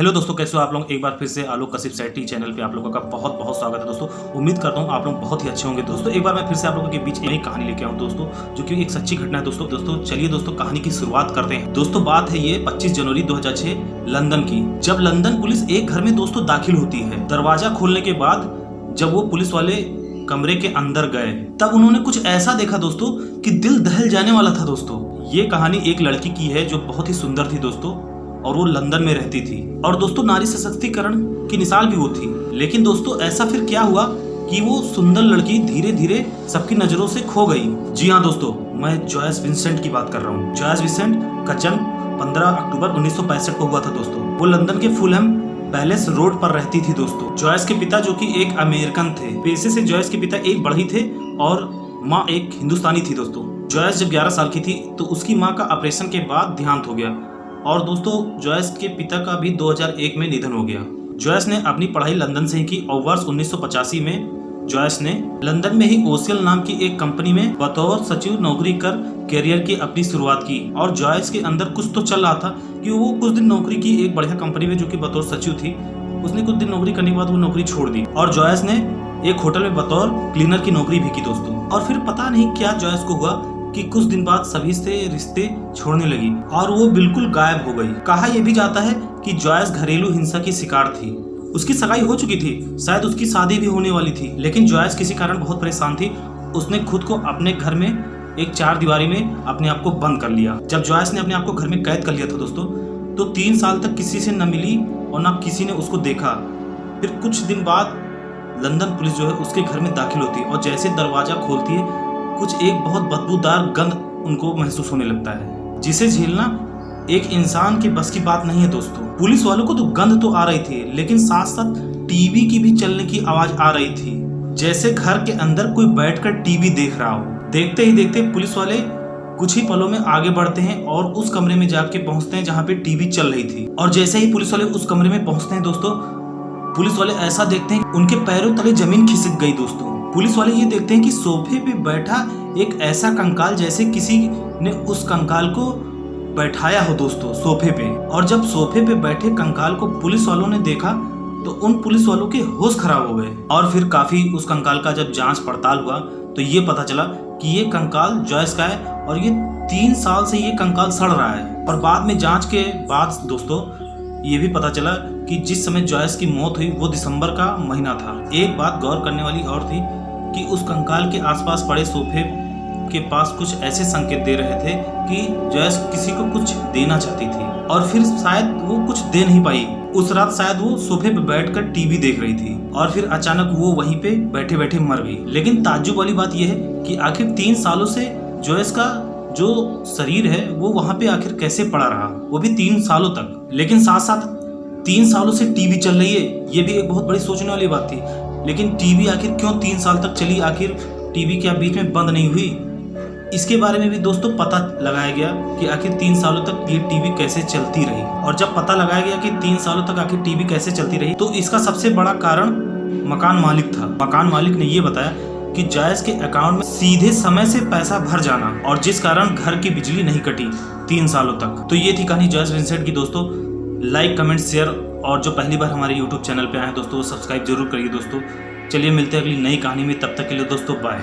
Hello दोस्तों, कैसे हो आप लोग। एक बार फिर से आलोक कशिप सैटी चैनल पे आप लोगों का बहुत बहुत स्वागत है दोस्तों। उम्मीद करता हूँ आप लोग बहुत ही अच्छे होंगे दोस्तों। एक बार मैं फिर से आप लोगों के बीच नई कहानी लेके आऊँ दोस्तों, जो कि एक सच्ची घटना है दोस्तों। चलिए दोस्तों, कहानी की शुरुआत करते हैं दोस्तों। बात है ये 25 जनवरी 2006 लंदन की, जब लंदन पुलिस एक घर में दोस्तों दाखिल होती है। दरवाजा खोलने के बाद जब वो पुलिस वाले कमरे के अंदर गए, तब उन्होंने कुछ ऐसा देखा दोस्तों कि दिल दहल जाने वाला था दोस्तों। ये कहानी एक लड़की की है जो बहुत ही सुंदर थी दोस्तों, और वो लंदन में रहती थी। और दोस्तों, नारी सशक्तिकरण की मिसाल भी वो थी। लेकिन दोस्तों, ऐसा फिर क्या हुआ कि वो सुंदर लड़की धीरे धीरे सबकी नजरों से खो गई। जी हाँ दोस्तों, मैं जॉयस विंसेंट की बात कर रहा हूँ। जॉयस विंसेंट का जन्म 15 अक्टूबर 1965 को हुआ था दोस्तों। वो लंदन के फुलहम पैलेस रोड पर रहती थी दोस्तों। जॉयस के पिता, जो कि एक अमेरिकन थे, पेशे से जॉयस के पिता एक बढ़ई थे और माँ एक हिंदुस्तानी थी दोस्तों। जॉयस जब 11 साल की थी तो उसकी माँ का ऑपरेशन के बाद देहांत हो गया, और दोस्तों जॉयस के पिता का भी 2001 में निधन हो गया। जॉयस ने अपनी पढ़ाई लंदन से ही की और वर्ष 1985 में जॉयस ने लंदन में ही ओसियल नाम की एक कंपनी में बतौर सचिव नौकरी कर करियर की अपनी शुरुआत की। और जॉयस के अंदर कुछ तो चल रहा था कि वो कुछ दिन नौकरी की एक बढ़िया कंपनी में, जो कि बतौर सचिव थी। उसने कुछ दिन नौकरी करने के बाद वो नौकरी छोड़ दी और जॉयस ने एक होटल में बतौर क्लीनर की नौकरी भी की दोस्तों। और फिर पता नहीं क्या जॉयस को हुआ कि कुछ दिन बाद सभी से रिश्ते छोड़ने लगी और वो बिल्कुल गायब हो गई। कहा यह भी जाता है कि जॉयस घरेलू हिंसा की शिकार थी। उसकी सगाई हो चुकी थी, शायद उसकी शादी भी होने वाली थी, लेकिन जॉयस किसी कारण बहुत परेशान थी। उसने खुद को अपने घर में एक 4 दीवारी में अपने आप को बंद कर लिया। जब जॉयस ने अपने आप को घर में कैद कर लिया था दोस्तों, तो 3 साल तक किसी से न मिली और न किसी ने उसको देखा। फिर कुछ दिन बाद लंदन पुलिस जो है उसके घर में दाखिल होती है, और जैसे दरवाजा खोलती है कुछ एक बहुत बदबूदार गंध उनको महसूस होने लगता है, जिसे झेलना एक इंसान के बस की बात नहीं है दोस्तों। पुलिस वालों को तो गंध तो आ रही थी, लेकिन साथ साथ टीवी की भी चलने की आवाज आ रही थी, जैसे घर के अंदर कोई बैठकर टीवी देख रहा हो। देखते ही देखते पुलिस वाले कुछ ही पलों में आगे बढ़ते हैं और उस कमरे में जाके पहुंचते हैं जहाँ पे टीवी चल रही थी। और जैसे ही पुलिस वाले उस कमरे में पहुंचते हैं दोस्तों, पुलिस वाले ऐसा देखते हैं उनके पैरों तले जमीन खिसक गई दोस्तों। पुलिस वाले ये देखते हैं कि सोफे पे बैठा एक ऐसा कंकाल, जैसे किसी ने उस कंकाल को बैठाया हो दोस्तों सोफे पे। और जब सोफे पे बैठे कंकाल को पुलिस वालों ने देखा तो उन पुलिस वालों के होश खराब हो गए। और फिर काफी उस कंकाल का जब जांच पड़ताल हुआ तो ये पता चला कि ये कंकाल जॉयस का है और ये 3 साल से ये कंकाल सड़ रहा है। और बाद में जांच के बाद दोस्तों ये भी पता चला कि जिस समय जॉयस की मौत हुई वो दिसंबर का महीना था। एक बात गौर करने वाली और थी कि उस कंकाल के आसपास पड़े सोफे के पास कुछ ऐसे संकेत दे रहे थे कि जॉयस किसी को कुछ देना चाहती थी, और फिर शायद वो कुछ दे नहीं पाई। उस रात शायद वो सोफे पे बैठकर टीवी देख रही थी और फिर अचानक वो वहीं पे बैठे बैठे मर गई। लेकिन ताज्जुब वाली बात यह है कि आखिर 3 सालों से जॉयस का जो शरीर है वो वहां पे आखिर कैसे पड़ा रहा, वो भी 3 सालों तक। लेकिन साथ साथ 3 सालों से टीवी चल रही है, ये भी एक बहुत बड़ी सोचने वाली बात थी। लेकिन टीवी आखिर क्यों 3 साल तक चली, आखिर टीवी क्या बीच में बंद नहीं हुई? इसके बारे में भी दोस्तों पता लगाया गया कि आखिर 3 सालों तक ये टीवी कैसे चलती रही। और जब पता लगाया गया कि 3 सालों तक आखिर टीवी कैसे चलती रही, तो इसका सबसे बड़ा कारण मकान मालिक था। मकान मालिक ने ये बताया कि जॉयस के अकाउंट में सीधे समय से पैसा भर जाना, और जिस कारण घर की बिजली नहीं कटी 3 सालों तक। तो ये थी कहानी जॉयस विंसेंट की दोस्तों। लाइक, कमेंट, शेयर, और जो पहली बार हमारे यूट्यूब चैनल पे आए हैं दोस्तों वो सब्सक्राइब जरूर करिए दोस्तों। चलिए मिलते हैं अगली नई कहानी में, तब तक के लिए दोस्तों बाय।